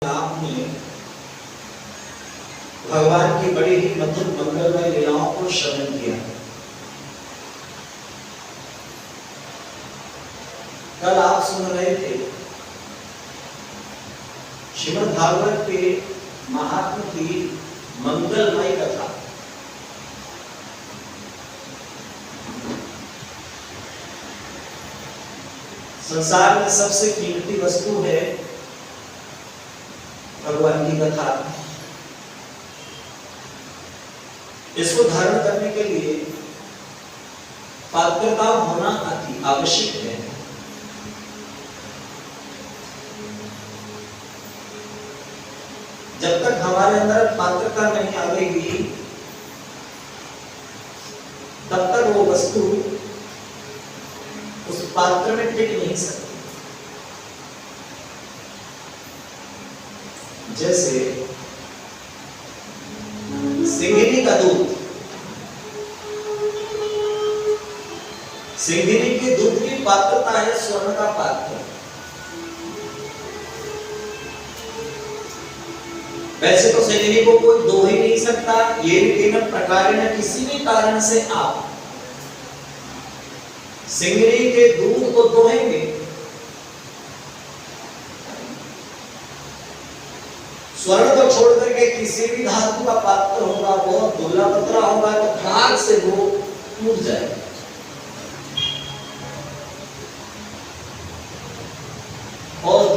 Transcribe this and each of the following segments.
आपने भगवान की बड़ी ही मधुर मंगलमय लीलाओं को श्रवण किया। कल आप सुन रहे थे श्रीमद् भागवत के महात्म की मंगलमय कथा। संसार में सबसे कीमती वस्तु है भगवान की कथा। इसको धारण करने के लिए पात्रता होना अति आवश्यक है। जब तक हमारे अंदर पात्रता नहीं आएगी तब तक वो वस्तु उस पात्र में टिक नहीं सकती। जैसे सिंघिनी का दूध, सिंघिनी के दूध की पात्रता है स्वर्ण का पात्र। वैसे तो सिंघिनी को कोई दो ही नहीं सकता, ये केवल प्रकार न किसी भी कारण से आप सिंघिनी के दूध को दोहेंगे, स्वर्ण को छोड़ करके किसी भी धातु का पात्र होगा, बहुत दुर्लभ पत्रा होगा, तो खाक से वो टूट जाएगा। और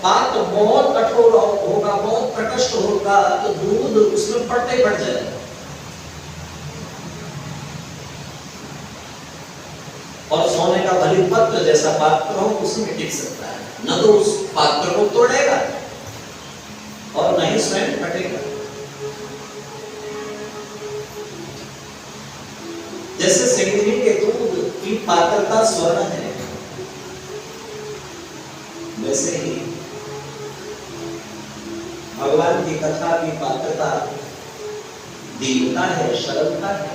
पात्र बहुत कठोर होगा, बहुत प्रकष्ट होगा, तो दूध उसमें पड़ते पड़ जाएगा। और सोने का भली पत्र जैसा पात्र हो उसमें टिक सकता है, न तो उस पात्र को तोड़ेगा और नहीं स्वयं फटेगा। जैसे सिंघिनी के दूध की पात्रता स्वर्ण है, वैसे ही भगवान की कथा की पात्रता दीनता है, सरलता है।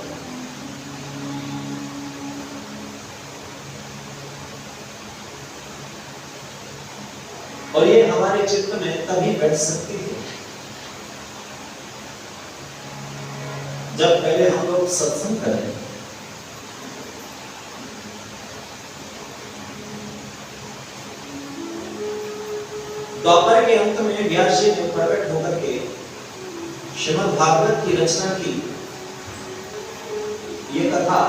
और ये हमारे चित्त में तभी बैठ सकती है जब पहले हम लोग सत्संग करें। द्वापर के अंत में व्यास जी ने प्रकट होकर के श्रीमद् भागवत की रचना की। ये कथा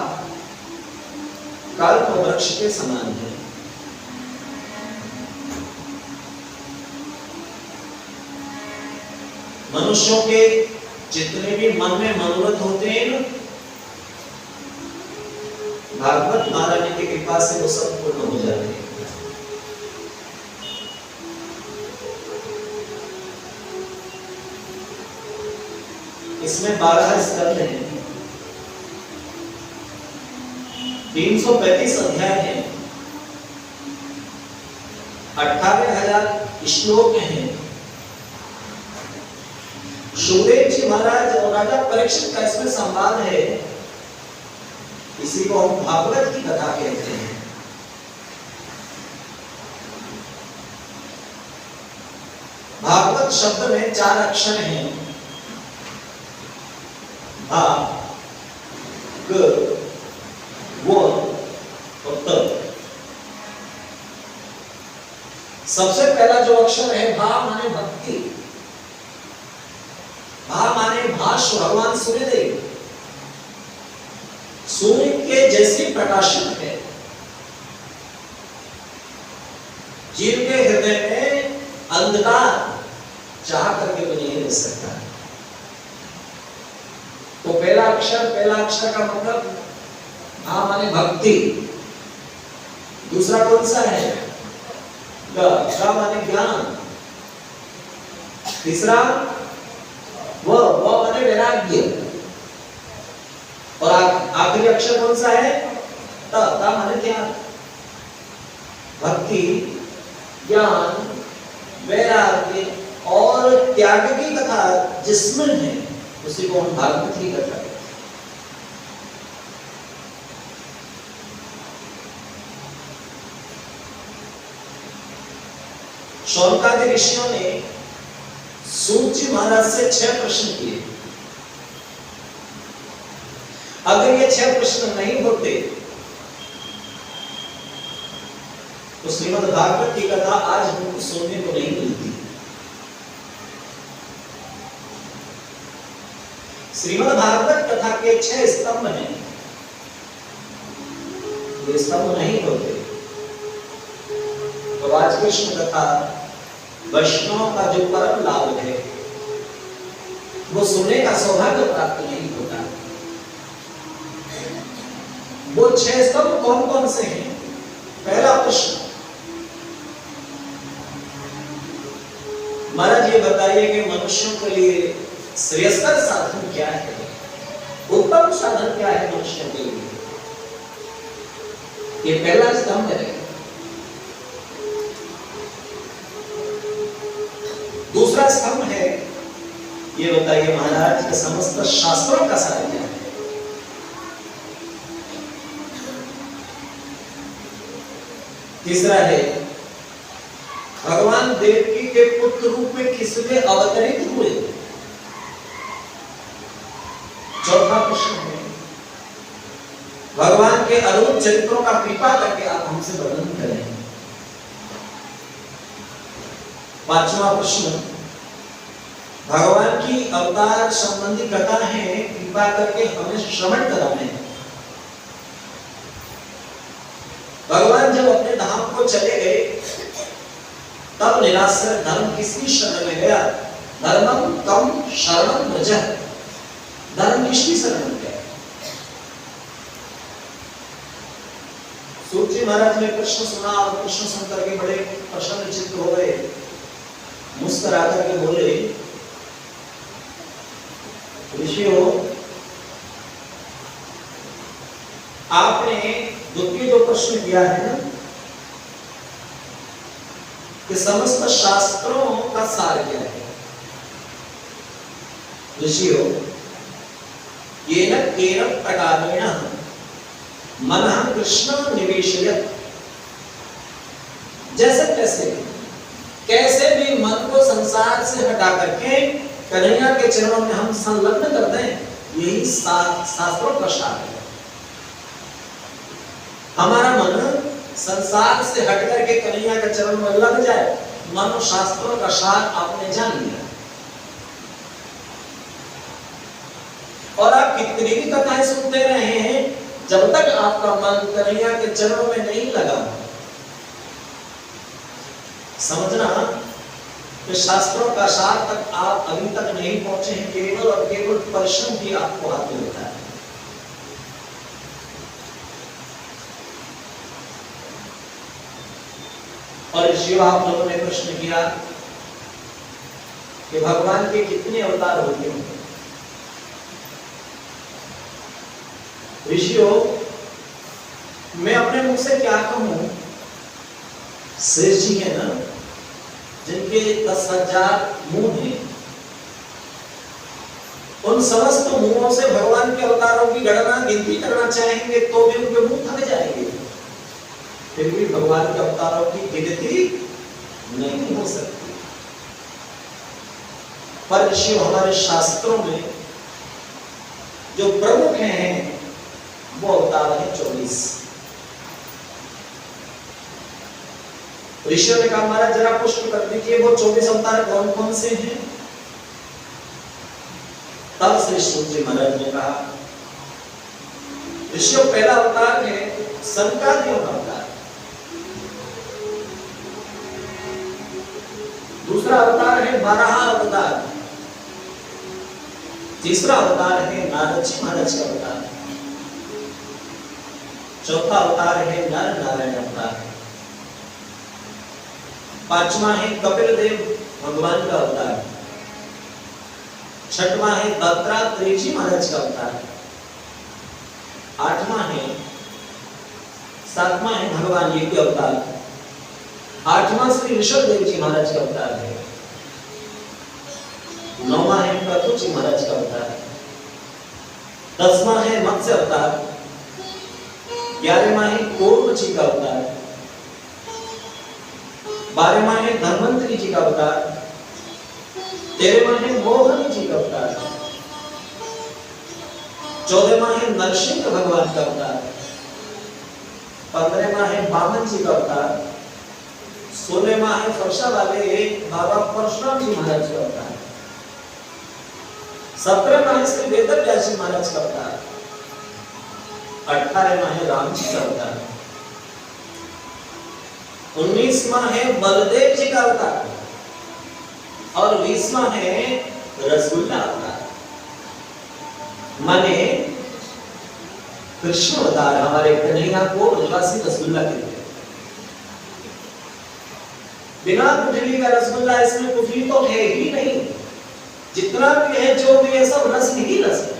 कल्प वृक्ष के समान है। मनुष्यों के जितने भी मन में मनोरथ होते हैं, भागवत महारानी की कृपा से वो सब पूर्ण हो जाते हैं। इसमें 12 स्कंद हैं, 335 अध्याय हैं, 18,000 श्लोक हैं। सुखदेव जी महाराज और राजा परीक्षित का इसमें संवाद है। इसी को हम भागवत की कथा कहते हैं। भागवत शब्द में 4 अक्षर हैं, भा, ग, व और त। सबसे पहला जो अक्षर है भा माने भक्ति। भा माने भाष्य भगवान सूर्यदेव, सूर्य के जैसे प्रकाशित है। जीव के हृदय में अंधकार चाह करके तो नहीं रह सकता। तो पहला अक्षर का मतलब भा माने भक्ति। दूसरा कौन सा है? ग माने ज्ञान। तीसरा वो माने वैराग्य। और आखिरी अक्षर कौन सा है? त माने ज्ञान। भक्ति, ज्ञान, वैराग्य और त्याग की कथा जिसमें है उसी को हम भागवत की कथा कहते हैं। शौनकादि ऋषियों ने सूत जी महाराज से 6 प्रश्न किए। अगर ये 6 प्रश्न नहीं होते तो श्रीमद् भागवत की कथा आज हमको सुनने को नहीं मिलती। श्रीमद् भागवत कथा के 6 स्तंभ हैं, ये स्तंभ नहीं होते तो आज कृष्ण कथा वैष्णव का जो परम लाभ है वो सुनने का सौभाग्य प्राप्त नहीं होता। वो 6 स्तंभ कौन कौन से हैं? पहला प्रश्न, महाराज ये बताइए कि मनुष्यों के लिए श्रेयस्कर साधन क्या है, उत्तम साधन क्या है मनुष्यों के लिए? ये पहला स्तंभ है। दूसरा स्तंभ है, ये बताइए महाराज के समस्त शास्त्रों का सार क्या है? तीसरा है, भगवान देवकी के पुत्र रूप में किसमें अवतरित हुए? चौथा प्रश्न है, भगवान के अरूप चरित्रों का कृपा करके आप हमसे वर्णन करें। पांचवा प्रश्न, भगवान की अवतार संबंधी कथा है, कृपा करके हमें श्रवण कराएं। भगवान जब अपने धाम को चले गए तब निराश्रय धर्म किसकी शरण में गया? धर्मम तम शरणं व्रज, धर्म किसकी शरण में गया? सूत जी महाराज ने प्रश्न सुना और प्रश्न सुनकर के बड़े प्रसन्न चित्त हो गए, मुस्कुरा करके बोले, ऋषियों आपने द्वितीय जो प्रश्न किया है ना कि समस्त शास्त्रों का सार क्या है? ऋषियों येन केन प्रकारेण मनः कृष्ण निवेशयत्, जैसे कैसे भी मन को संसार से हटा करके कन्हैया के चरणों में हम संलग्न कर दें, यही शास्त्रों का सार है। हमारा मन संसार से हट करके कन्हैया के चरण में लग जाए, मानो शास्त्रों का सार आपने जान लिया। और आप कितनी भी कथाएं सुनते रहे हैं, जब तक आपका मन कन्हैया के चरणों में नहीं लगा, समझना कि शास्त्रों का सार तक आप अभी तक नहीं पहुंचे हैं। केवल और केवल परिश्रम भी आपको हाथ में होता है। और ऋषियों आप लोगों ने प्रश्न किया कि भगवान के कितने अवतार होते हैं? ऋषियों मैं अपने मुख से क्या कहूं, श्रेष्ठ जी है ना जिनके 10,000 मुंह हैं, उन समस्त मुंहों से भगवान के अवतारों की गणना गिनती करना चाहेंगे तो भी उनके मुंह थक जाएंगे, फिर भी भगवान के अवतारों की गिनती नहीं हो सकती। पर ऋषि हमारे शास्त्रों में जो प्रमुख हैं वो अवतार है 24। ऋषियों ने कहा महाराज जरा पुष्ट कर दीजिए वो 24 अवतार कौन कौन से हैं? तब श्री सूत जी महाराज ने कहा, ऋषियों पहला अवतार है सनकादियों का अवतार, दूसरा अवतार है बारह अवतार, तीसरा अवतार है नारद जी महाराज का अवतार, चौथा अवतार है नर नारायण अवतार, पांचवा है कपिल देव भगवान का अवतार, छठवां है दत्तात्रेय जी महाराज का अवतार, आठवां है सातवां है भगवान ये के अवतार, आठवां श्री ऋषभ देव जी महाराज का अवतार है, नौवां है प्रथु जी महाराज का अवतार, 10वां है मत्स्य अवतार, 11वां है कूर्म जी का अवतार, 12वां है धन्वंतरी जी का अवतार, 13वां है मोहन जी का अवतार, 14वां है नरसिंह भगवान का अवतार, 15वां है वामन जी का अवतार, 16वां है फरसा वाले बाबा परशुराम जी महाराज का अवतार, 17वां है श्री वेदव्यास जी महाराज का अवतार, 18वां है राम जी का अवतार, 19वां है बलदेव जी का अवतार और 20वां है रसगुल्ला अवतार। माने कृष्ण अवतार हमारे कन्हैया को ब्रजवासी रसगुल्ला कहते हैं। बिना कुटली का रसगुल्ला, इसमें कुटली तो है ही नहीं, जितना भी है जो भी है सब रस ही रस है।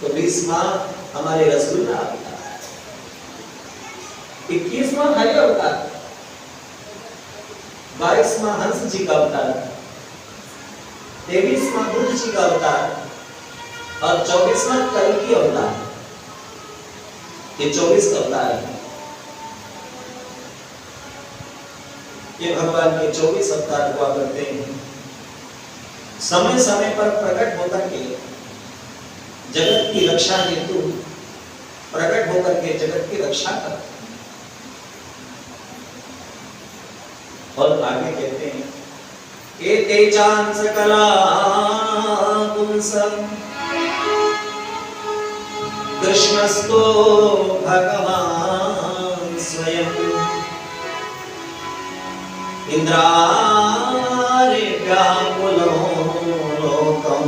तो 20वां हमारे रसगुल्ला अवतार, 21वां हरि अवतार, 22वां हंस जी का अवतार, 23वां बुद्ध जी का अवतार और 24वां कल्कि अवतार। ये 24 अवतार है। ये भगवान के 24 अवतार हुआ करते हैं। समय समय पर प्रकट होकर के जगत की रक्षा हेतु प्रकट होकर के जगत की रक्षा करते हैं। और आगे कहते हैं एते चांस कला पुंसं कृष्णस्तो भगवान स्वयं इंद्रारे व्याकुलो लोकं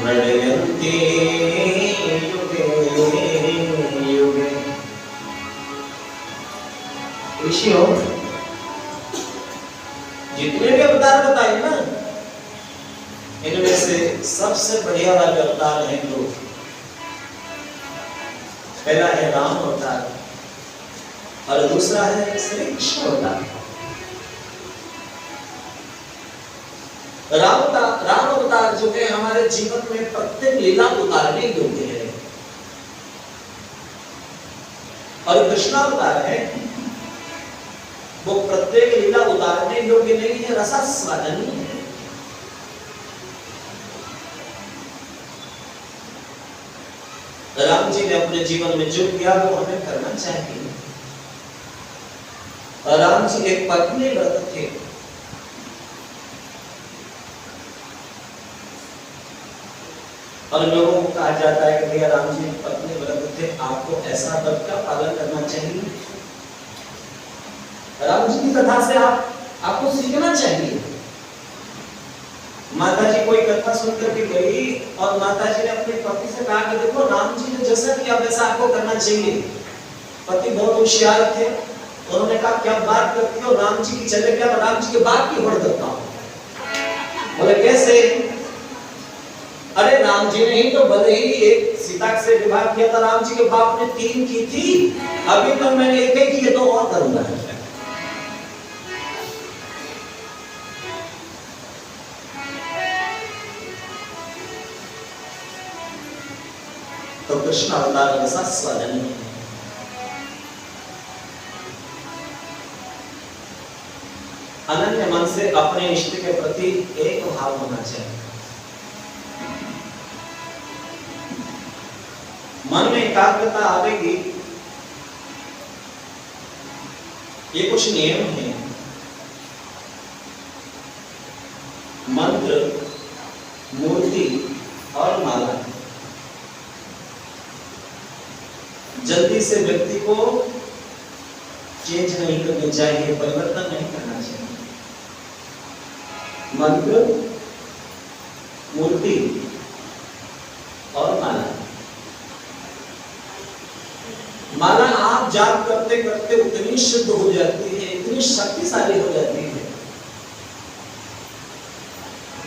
मृडयन्ति युगे युगे। ऋषियों, जितने भी अवतार बताए ना, इनमें से सबसे बढ़िया वाले अवतार हैं दो। पहला है राम अवतार और दूसरा है श्री कृष्ण अवतार। राम अवतार जो है हमारे जीवन में प्रत्येक लीला उतारने योग्य है, और कृष्ण अवतार है वो प्रत्येक लीला उतारने योग्य नहीं है, रसास्वादनीय है। राम जी ने अपने जीवन में जो किया वो हमें करना चाहिए। राम जी एक पत्नी व्रत थे, और लोगों को कहा जाता है कि भैया राम जी पत्नी व्रत थे, आपको ऐसा व्रत का पालन करना चाहिए। राम जी की कथा से आपको सीखना चाहिए। माता जी कोई कथा सुनकर के गई और माता जी ने अपने पति से कहा कि देखो राम जी ने जैसा किया वैसा आपको करना चाहिए। पति बहुत होशियार थे, उन्होंने कहा क्या बात करती हो, राम जी की चले गया, राम जी के बाप की होड़ करता हूं। बोले कैसे? अरे राम जी ने ही तो भले ही एक सीता से विवाह किया था, राम जी के बाप ने 3 की थी, अभी तो मैंने एक ही की, तो और करूंगा। तो कृष्ण अवतार रसास्वादनीय है। अनन्य मन से अपने इष्ट के प्रति एक भाव होना चाहिए। मन में एकाग्रता आवेगी। ये कुछ नियम हैं। मंत्र, मूर्ति और माला जल्दी से व्यक्ति को चेंज नहीं करनी चाहिए, परिवर्तन नहीं करना चाहिए। मंत्र, मूर्ति और माला। माला आप जाप करते करते उतनी शुद्ध हो जाती है, इतनी शक्तिशाली हो जाती है।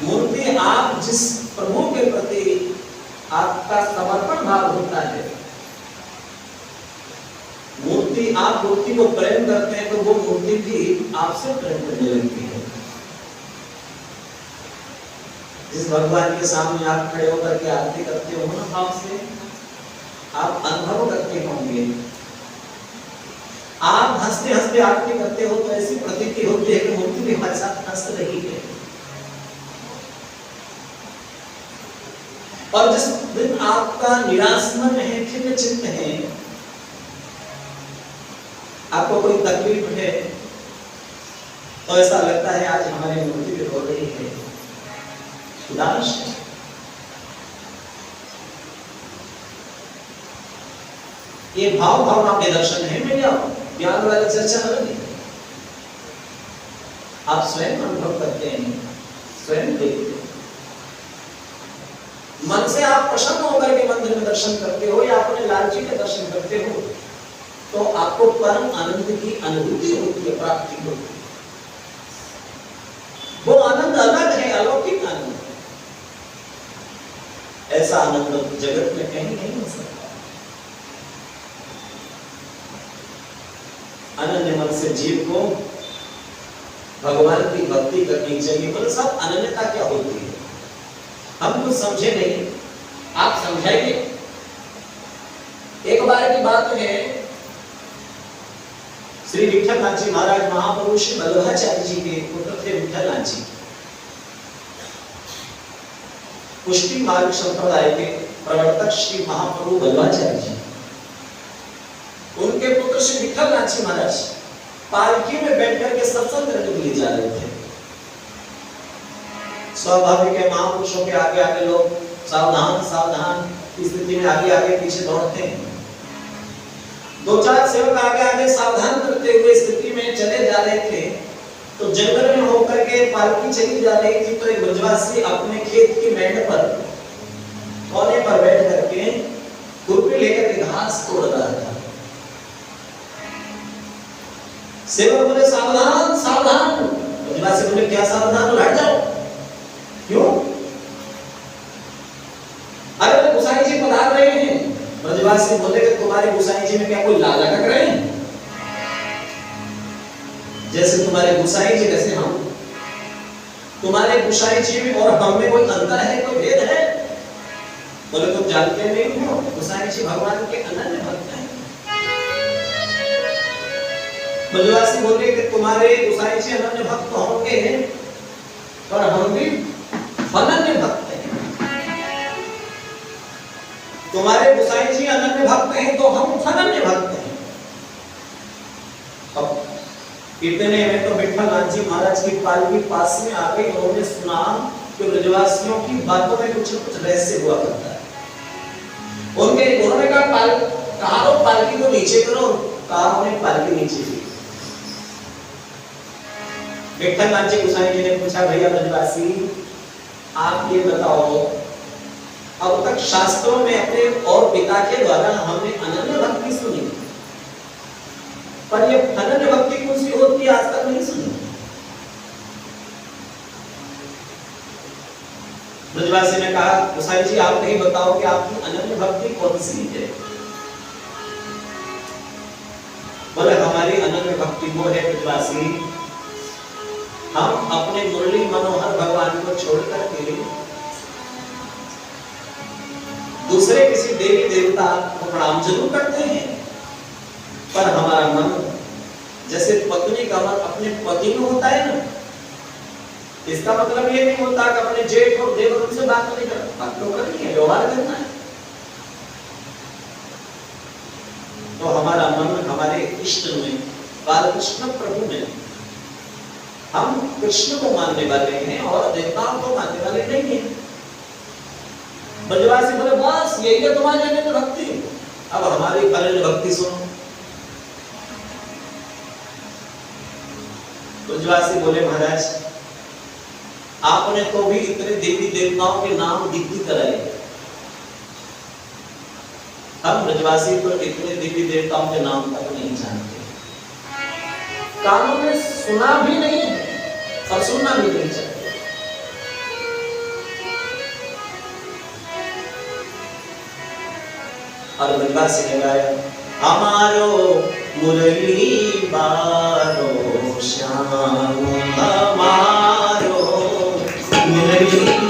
मूर्ति आप जिस प्रभु के प्रति आपका समर्पण भाव होता है, मूर्ति आप मूर्ति को प्रेम करते हैं तो वो मूर्ति भी आपसे प्रेम करने लगती है। जिस भगवान के सामने आप खड़े होकर के आरती करते हो ना भाव से, आप अनुभव करते होंगे। आप हंसते हंसते आरती करते हो तो ऐसी प्रतीति होती है कि मूर्ति भी हमारे हंस रही है। और जिस दिन आपका निराश मन है, खिन्न चित्त है, आपको कोई तकलीफ है, तो ऐसा लगता है आज हमारी मूर्ति भी रो रही है, उदास है। ये भाव भावना के दर्शन है मेरा, ज्ञान वाली चर्चा अलग है। आप स्वयं अनुभव करते हैं, स्वयं देखते हैं। मन से आप प्रसन्न होकर के मंदिर में दर्शन करते हो या अपने लालची के दर्शन करते हो, तो आपको परम आनंद की अनुभूति होती है, प्राप्ति होती है। वो आनंद अलग है, अलौकिक आनंद। ऐसा आनंद जगत में कहीं नहीं मिल सकता। अनन्य मन से जीव को भगवान की भक्ति करनी चाहिए। बोले सब अनन्यता क्या होती है, हम कुछ समझे नहीं, आप समझाइए। एक बार की बात है, श्री विठलनाथ जी महाराज महाप्रभु श्री वल्लभाचार्य जी के पुत्र थे विठलनाथ जी। पुष्टि मार्ग संप्रदाय के प्रवर्तक श्री महाप्रभु वल्लभाचार्य जी, उनके पुत्र श्री विठलनाथ जी महाराज पालकी में बैठकर के सत्संग करने के लिए जा रहे थे। स्वाभाविक है, महापुरुषों के आगे आगे लोग सावधान सावधान की स्थिति में आगे आगे पीछे दौड़ते हैं। दो चार सेवक आगे आगे सावधान करते हुए स्थिति में चले जा रहे थे, तो जंगल में होकर के पालकी चली जा रही थी, तो एक ब्रजवासी अपने खेत की मेंढ पर कोने पर बैठ करके खुरपी लेकर के घास तोड़ रहा था। सेवक बोले सावधान सावधान, ब्रजवासी बोले क्या सावधान, हट जाओ। क्यों? अरे गोसाई जी पधार रहे हैं। ब्रजवासी बोले कि तुम्हारे गोसाई जी में क्या कोई लाल लटक रहे हैं? जैसे तुम्हारे गोसाई जी वैसे हम। तुम्हारे गोसाई जी में और हम में कोई अंतर है, कोई भेद है? बोले तुम जानते नहीं हो, गोसाई जी भगवान के अनन्य भक्त हैं। ब्रजवासी बोले कि तुम्हारे गोसाई जी अनन्य भक्त होंगे, पर हम भी अनन्य भक्त हैं। तुम्हारे गोसाई जी अनन्य भक्त हैं तो हम अनन्य भक्त हैं। अब इतने में तो विठलनाथ जी महाराज की पालकी पास में आ गई। उन्होंने सुना कि ब्रजवासियों की बातों में कुछ न कुछ रहस्य हुआ करता है। उन्होंने कहा तो पालकी को नीचे करो, कहा उन्होंने पालकी नीचे की। विठलनाथ जी गोसाई जी ने पूछा, भैया ब्रजवासी आप ये बताओ, अब तक शास्त्रों में अपने और पिता के द्वारा हमने अनन्य भक्ति सुनी, पर ये अनन्य भक्ति कौन सी होती है आज तक नहीं सुनी। ब्रजवासी ने कहा, गोसाई जी आप नहीं बताओ कि आपकी अनन्य भक्ति कौन सी है। बोले हमारी अनन्य भक्ति वो है ब्रजवासी, हम अपने मुरली मनोहर भगवान को छोड़कर के दूसरे किसी देवी देवता को प्रणाम जरूर करते हैं, पर हमारा मन जैसे पत्नी का मन अपने पति में होता है ना, इसका मतलब ये नहीं होता कि अपने जेठ और देवर से बात नहीं करना, बात तो करनी है, व्यवहार करना है। तो हमारा मन हमारे इष्ट में, बाल कृष्ण प्रभु में, हम कृष्ण को मानने वाले हैं और देवताओं को मानने वाले नहीं हैं। ब्रजवासी बोले बस यही है तुम्हारी अनन्य भक्ति, अब हमारी अनन्य भक्ति सुनो। ब्रजवासी बोले महाराज आपने तो भी इतने देवी देवताओं के नाम गिनती कराए, हम ब्रजवासी तो इतने देवी देवताओं के नाम तक नहीं जानते, कानों में सुना भी नहीं और सुनना भी नहीं चाहिए। और ब्रजवासी ने गाया, हमारो मुरली बारो श्याम, हमारो मुरली